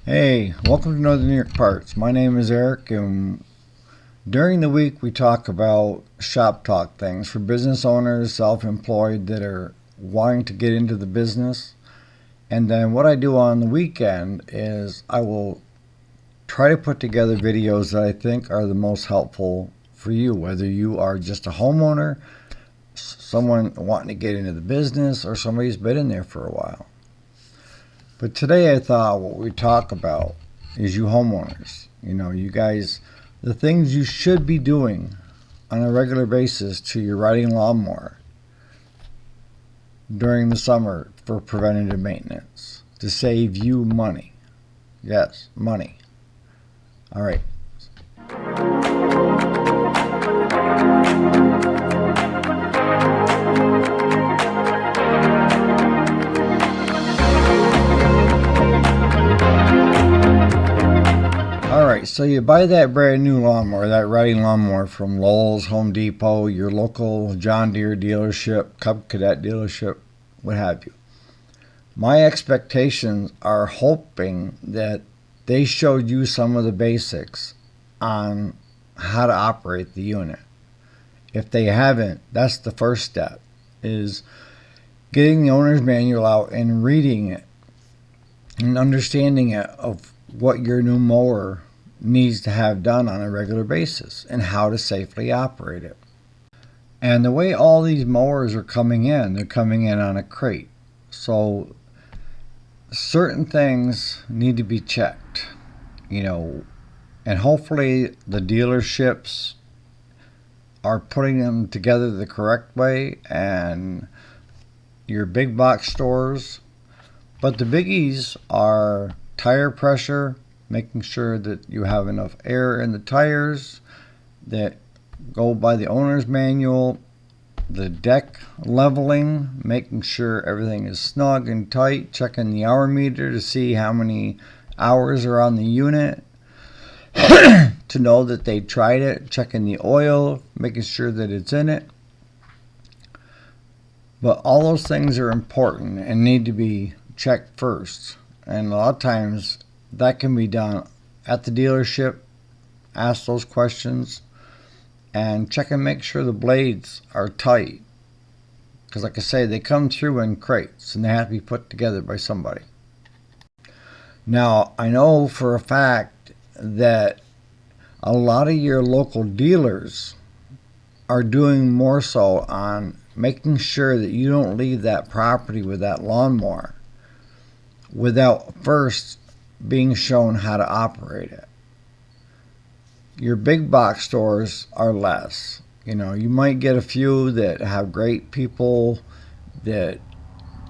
Hey, welcome to Northern New York Parts. My name is Eric, and during the week we talk about shop talk things for business owners, self-employed that are wanting to get into the business. And then what I do on the weekend is I will try to put together videos that I think are the most helpful for you, whether you are just a homeowner, someone wanting to get into the business, or somebody who's been in there for a while. But today I thought what we talk about is you homeowners. You guys, the things you should be doing on a regular basis to your riding lawnmower during the summer for preventative maintenance to save you money. Yes, money. All right. Alright, so you buy that brand new lawnmower, that riding lawnmower from Lowe's, Home Depot, your local John Deere dealership, Cub Cadet dealership, what have you. My expectations are hoping that they showed you some of the basics on how to operate the unit. If they haven't, that's the first step, is getting the owner's manual out and reading it and understanding it of what your new mower needs to have done on a regular basis and how to safely operate it. And the way all these mowers are coming in, they're coming in on a crate. So certain things need to be checked, and hopefully the dealerships are putting them together the correct way, and your big box stores. But the biggies are tire pressure, making sure that you have enough air in the tires that go by the owner's manual, the deck leveling, making sure everything is snug and tight, checking the hour meter to see how many hours are on the unit to know that they tried it, checking the oil, making sure that it's in it. But all those things are important and need to be checked first. And a lot of times that can be done at the dealership. Ask those questions and check and make sure the blades are tight. Because like I say, they come through in crates and they have to be put together by somebody. Now, I know for a fact that a lot of your local dealers are doing more so on making sure that you don't leave that property with that lawnmower without first being shown how to operate it. Your big box stores are less. You might get a few that have great people that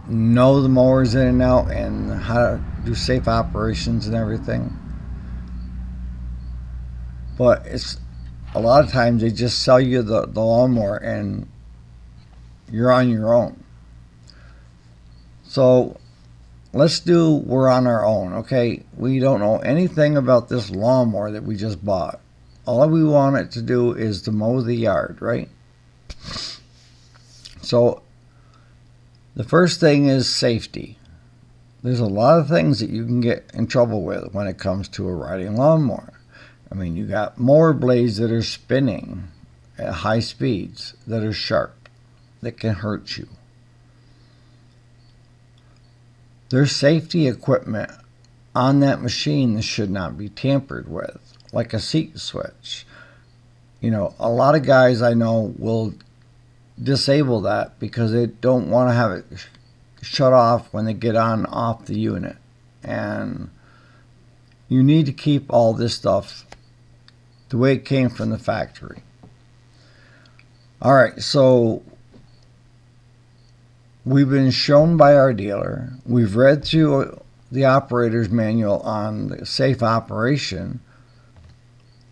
know the mowers in and out and how to do safe operations and everything. But it's a lot of times they just sell you the lawnmower and you're on your own. So we're on our own, okay? We don't know anything about this lawnmower that we just bought. All we want it to do is to mow the yard, right? So the first thing is safety. There's a lot of things that you can get in trouble with when it comes to a riding lawnmower. You got mower blades that are spinning at high speeds that are sharp, that can hurt you. There's safety equipment on that machine that should not be tampered with, like a seat switch. A lot of guys I know will disable that because they don't want to have it shut off when they get on and off the unit. And you need to keep all this stuff the way it came from the factory. All right, so we've been shown by our dealer, we've read through the operator's manual on the safe operation.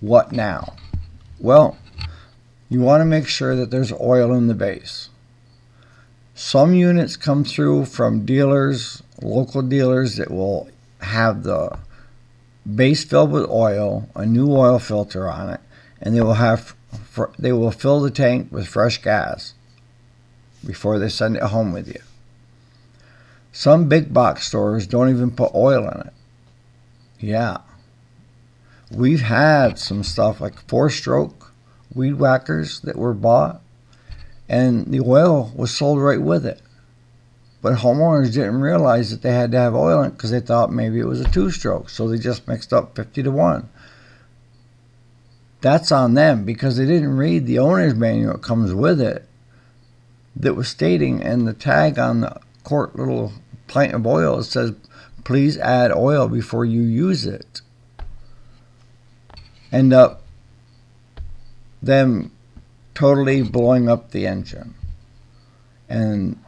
What now? Well, you want to make sure that there's oil in the base. Some units come through from dealers, local dealers, that will have the base filled with oil, a new oil filter on it, and they will fill the tank with fresh gas before they send it home with you. Some big box stores don't even put oil in it. Yeah. We've had some stuff like 4-stroke weed whackers that were bought, and the oil was sold right with it. But homeowners didn't realize that they had to have oil in it because they thought maybe it was a 2-stroke. So they just mixed up 50 to 1. That's on them because they didn't read the owner's manual that comes with it that was stating, and the tag on the quart little pint of oil, it says, please add oil before you use it. End up them totally blowing up the engine. And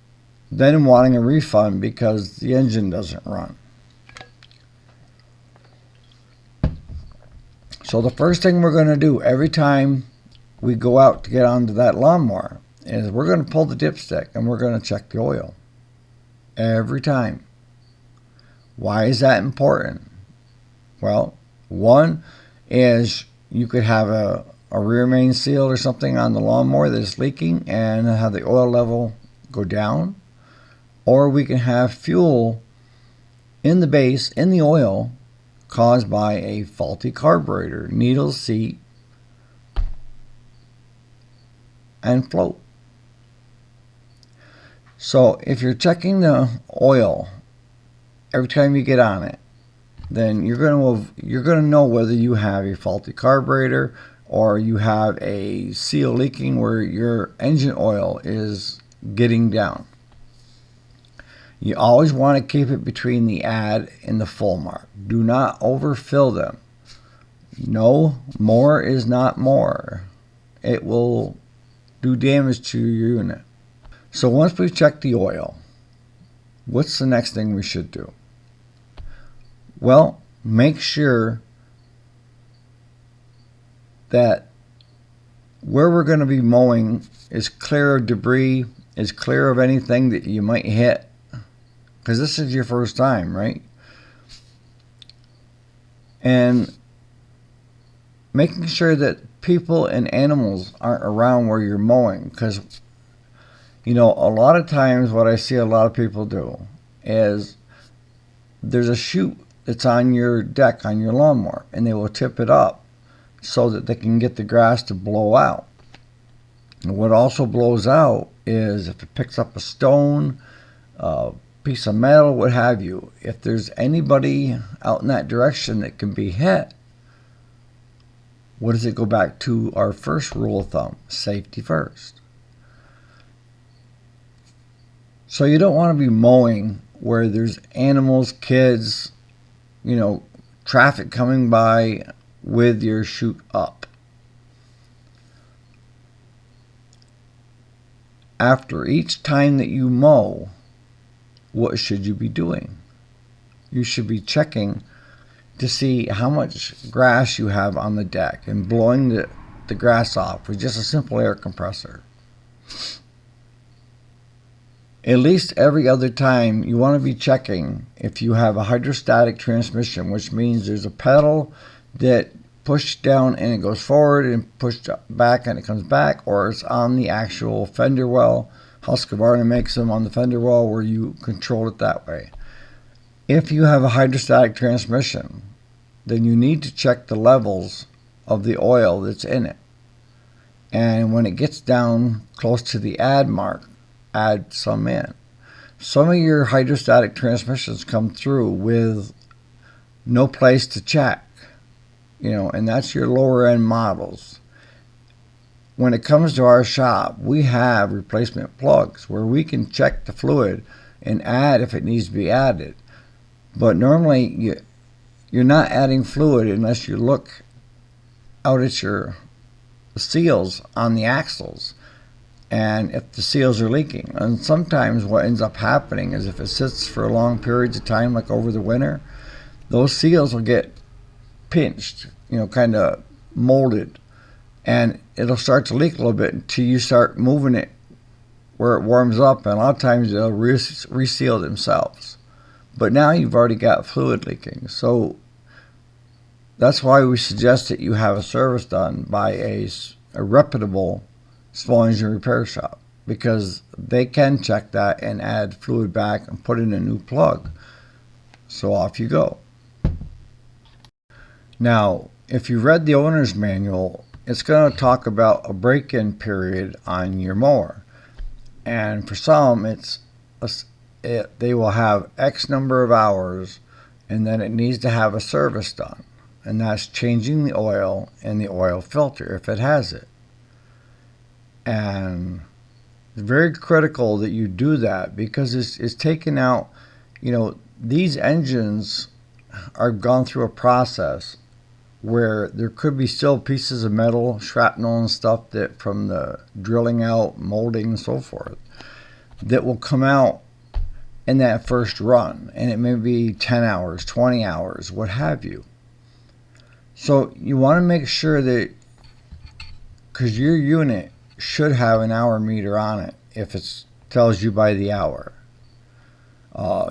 then wanting a refund because the engine doesn't run. So the first thing we're going to do every time we go out to get onto that lawnmower is we're going to pull the dipstick and we're going to check the oil. Every time. Why is that important? Well, one is you could have a rear main seal or something on the lawnmower that's leaking and have the oil level go down. Or we can have fuel in the base, in the oil, caused by a faulty carburetor, needle seat, and float. So if you're checking the oil every time you get on it, then you're going to know whether you have a faulty carburetor or you have a seal leaking where your engine oil is getting down. You always want to keep it between the add and the full mark. Do not overfill them. No, more is not more. It will do damage to your unit. So once we've checked the oil, what's the next thing we should do? Well, make sure that where we're going to be mowing is clear of debris, is clear of anything that you might hit. Because this is your first time, right? And making sure that people and animals aren't around where you're mowing. Because, a lot of times what I see a lot of people do is there's a chute that's on your deck, on your lawnmower, and they will tip it up so that they can get the grass to blow out. And what also blows out is if it picks up a stone, piece of metal, what have you. If there's anybody out in that direction that can be hit, what does it go back to? Our first rule of thumb, safety first. So you don't want to be mowing where there's animals, kids, traffic coming by with your chute up. After each time that you mow, what should you be doing? You should be checking to see how much grass you have on the deck and blowing the grass off with just a simple air compressor. At least every other time you want to be checking if you have a hydrostatic transmission, which means there's a pedal that pushed down and it goes forward and pushed back and it comes back, or it's on the actual fender well. Husqvarna makes them on the fender well where you control it that way. If you have a hydrostatic transmission, then you need to check the levels of the oil that's in it. And when it gets down close to the add mark, add some in. Some of your hydrostatic transmissions come through with no place to check, and that's your lower end models. When it comes to our shop, we have replacement plugs where we can check the fluid and add if it needs to be added. But normally you're not adding fluid unless you look out at your seals on the axles and if the seals are leaking. And sometimes what ends up happening is if it sits for long periods of time, like over the winter, those seals will get pinched, kind of molded. And it'll start to leak a little bit until you start moving it where it warms up. And a lot of times they'll reseal themselves. But now you've already got fluid leaking. So that's why we suggest that you have a service done by a reputable small engine repair shop. Because they can check that and add fluid back and put in a new plug. So off you go. Now, if you read the owner's manual, it's going to talk about a break-in period on your mower. And for some, they will have X number of hours, and then it needs to have a service done. And that's changing the oil and the oil filter if it has it. And it's very critical that you do that, because it's taking out, these engines are gone through a process where there could be still pieces of metal, shrapnel and stuff that from the drilling out, molding and so forth, that will come out in that first run. And it may be 10 hours, 20 hours, what have you. So you want to make sure that, because your unit should have an hour meter on it if it tells you by the hour.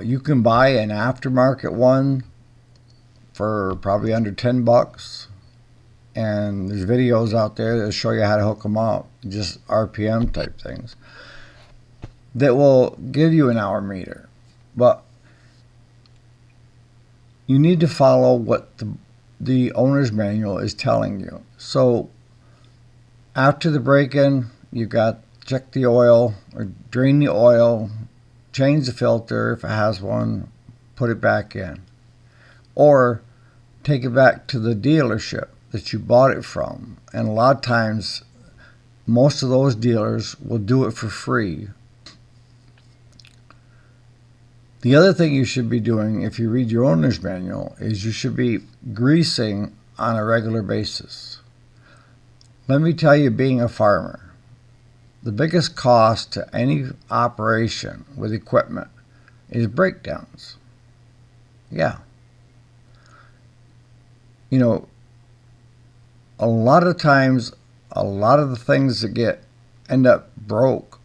You can buy an aftermarket one for probably under $10, and there's videos out there that show you how to hook them up, just RPM type things, that will give you an hour meter. But you need to follow what the owner's manual is telling you. So after the break-in, you got check the oil or drain the oil, change the filter if it has one, put it back in, or take it back to the dealership that you bought it from. And a lot of times, most of those dealers will do it for free. The other thing you should be doing, if you read your owner's manual, is you should be greasing on a regular basis. Let me tell you, being a farmer, the biggest cost to any operation with equipment is breakdowns. Yeah. A lot of times, a lot of the things that end up broke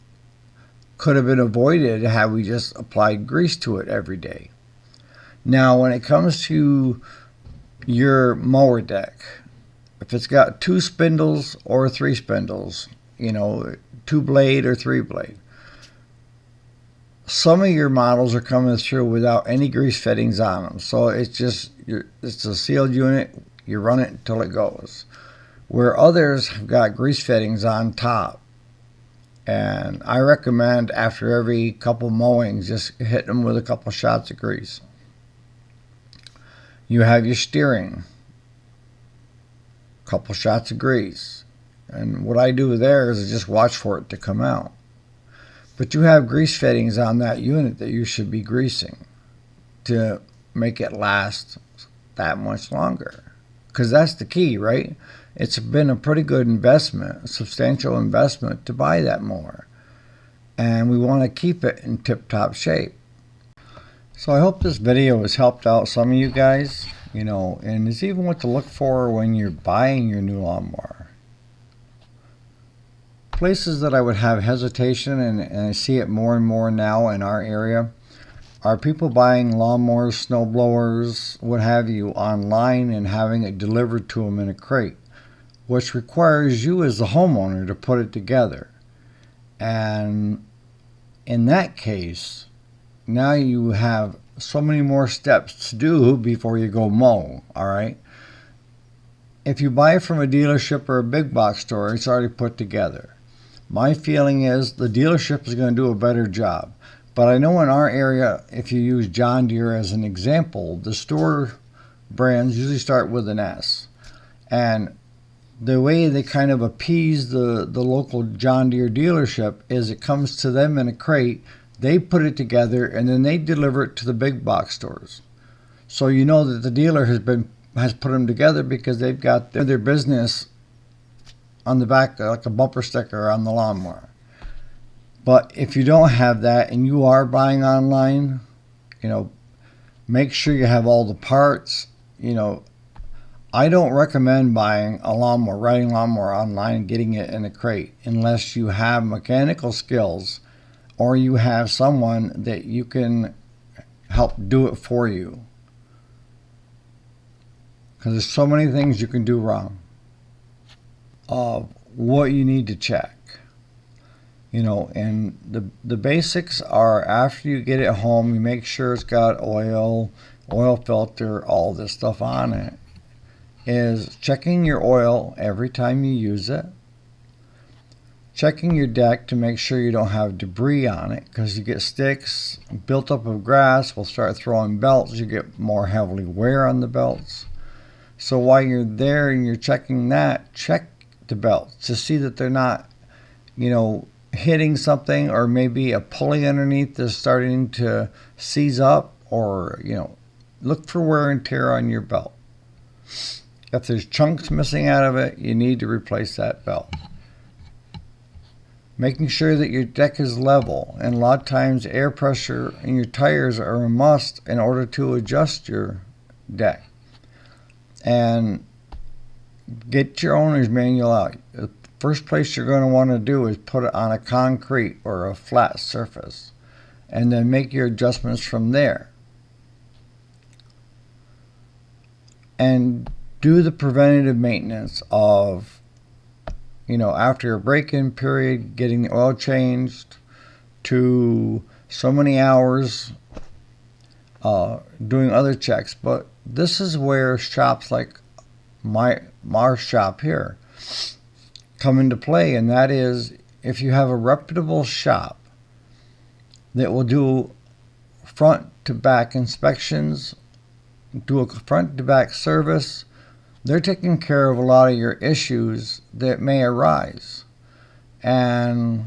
could have been avoided had we just applied grease to it every day. Now, when it comes to your mower deck, if it's got 2 spindles or 3 spindles, 2 blade or 3 blade, some of your models are coming through without any grease fittings on them. So it's a sealed unit. You run it until it goes. Where others have got grease fittings on top. And I recommend after every couple mowings, just hit them with a couple shots of grease. You have your steering, couple shots of grease. And what I do there is I just watch for it to come out. But you have grease fittings on that unit that you should be greasing to make it last that much longer. Because that's the key, right? It's been a pretty good investment, a substantial investment to buy that mower. And we want to keep it in tip-top shape. So I hope this video has helped out some of you guys, and it's even what to look for when you're buying your new lawnmower. Places that I would have hesitation, and I see it more and more now in our area, are people buying lawnmowers, snow blowers, what have you, online and having it delivered to them in a crate, which requires you as the homeowner to put it together. And in that case, now you have so many more steps to do before you go mow, all right? If you buy it from a dealership or a big box store, it's already put together. My feeling is the dealership is going to do a better job. But I know in our area, if you use John Deere as an example, the store brands usually start with an S. And the way they kind of appease the local John Deere dealership is it comes to them in a crate, they put it together, and then they deliver it to the big box stores. So you know that the dealer has put them together because they've got their business on the back, like a bumper sticker on the lawnmower. But if you don't have that and you are buying online, make sure you have all the parts. I don't recommend buying a lawnmower, riding lawnmower online and getting it in a crate unless you have mechanical skills or you have someone that you can help do it for you. Because there's so many things you can do wrong. What you need to check. And the basics are, after you get it home, you make sure it's got oil filter, all this stuff on it. is checking your oil every time you use it, checking your deck to make sure you don't have debris on it, because you get sticks built up of grass will start throwing belts. You get more heavily wear on the belts. So while you're there and you're checking that, check the belts to see that they're not, hitting something, or maybe a pulley underneath is starting to seize up, or look for wear and tear on your belt. If there's chunks missing out of it, you need to replace that belt. Making sure that your deck is level, and a lot of times air pressure in your tires are a must in order to adjust your deck. And get your owner's manual out. The first place you're going to want to do is put it on a concrete or a flat surface, and then make your adjustments from there. And do the preventative maintenance of, after your break-in period, getting the oil changed, to so many hours doing other checks. But this is where shops like our shop here come into play, and that is if you have a reputable shop that will do front to back inspections, do a front to back service, they're taking care of a lot of your issues that may arise. And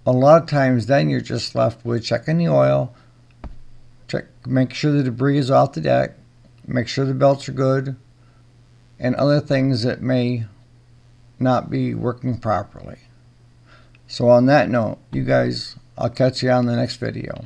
a lot of times then you're just left with checking the oil, make sure the debris is off the deck, make sure the belts are good, and other things that may not be working properly. So on that note, you guys, I'll catch you on the next video.